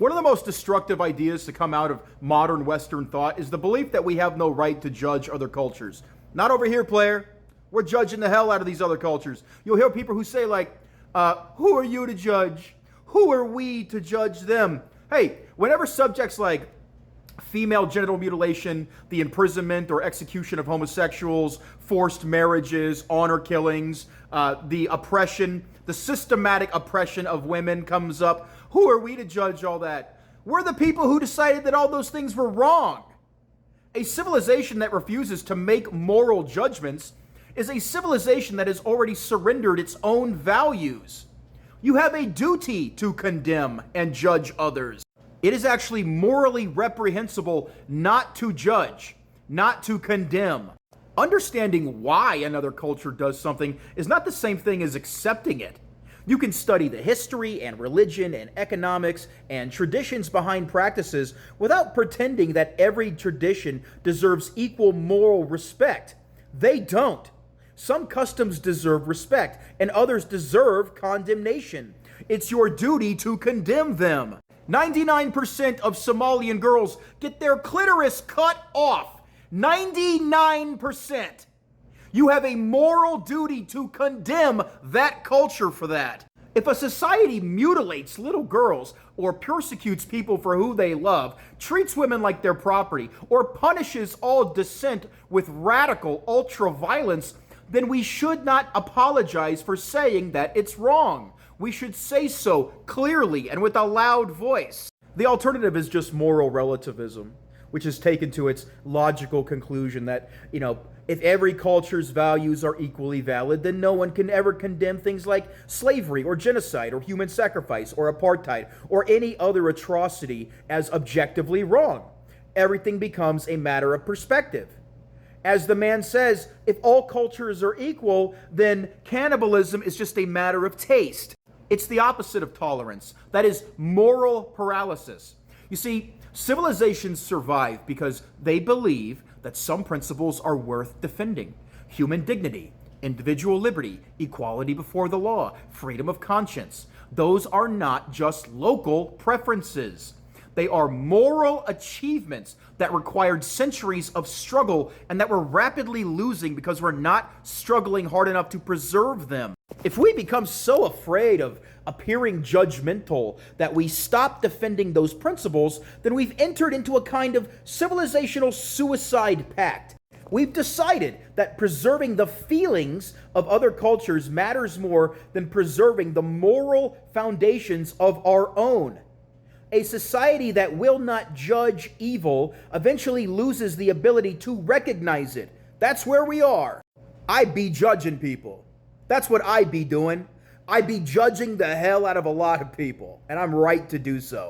One of the most destructive ideas to come out of modern Western thought is the belief that we have no right to judge other cultures. Not over here, player. We're judging the hell out of these other cultures. You'll hear people who say like, who are you to judge? Who are we to judge them? Hey, whenever subjects like female genital mutilation, the imprisonment or execution of homosexuals, forced marriages, honor killings, the oppression, the systematic oppression of women comes up, who are we to judge all that? We're the people who decided that all those things were wrong. A civilization that refuses to make moral judgments is a civilization that has already surrendered its own values. You have a duty to condemn and judge others. It is actually morally reprehensible not to judge, not to condemn. Understanding why another culture does something is not the same thing as accepting it. You can study the history and religion and economics and traditions behind practices without pretending that every tradition deserves equal moral respect. They don't. Some customs deserve respect and others deserve condemnation. It's your duty to condemn them. 99% of Somalian girls get their clitoris cut off. 99%. You have a moral duty to condemn that culture for that. If a society mutilates little girls or persecutes people for who they love, treats women like their property, or punishes all dissent with radical ultra-violence, then we should not apologize for saying that it's wrong. We should say so clearly and with a loud voice. The alternative is just moral relativism, which is taken to its logical conclusion that, if every culture's values are equally valid, then no one can ever condemn things like slavery or genocide or human sacrifice or apartheid or any other atrocity as objectively wrong. Everything becomes a matter of perspective. As the man says, if all cultures are equal, then cannibalism is just a matter of taste. It's the opposite of tolerance. That is moral paralysis. You see, civilizations survive because they believe that some principles are worth defending. Human dignity, individual liberty, equality before the law, freedom of conscience. Those are not just local preferences. They are moral achievements that required centuries of struggle and that we're rapidly losing because we're not struggling hard enough to preserve them. If we become so afraid of appearing judgmental that we stop defending those principles, then we've entered into a kind of civilizational suicide pact. We've decided that preserving the feelings of other cultures matters more than preserving the moral foundations of our own. A society that will not judge evil eventually loses the ability to recognize it. That's where we are. I be judging people. That's what I be doing. I be judging the hell out of a lot of people, and I'm right to do so.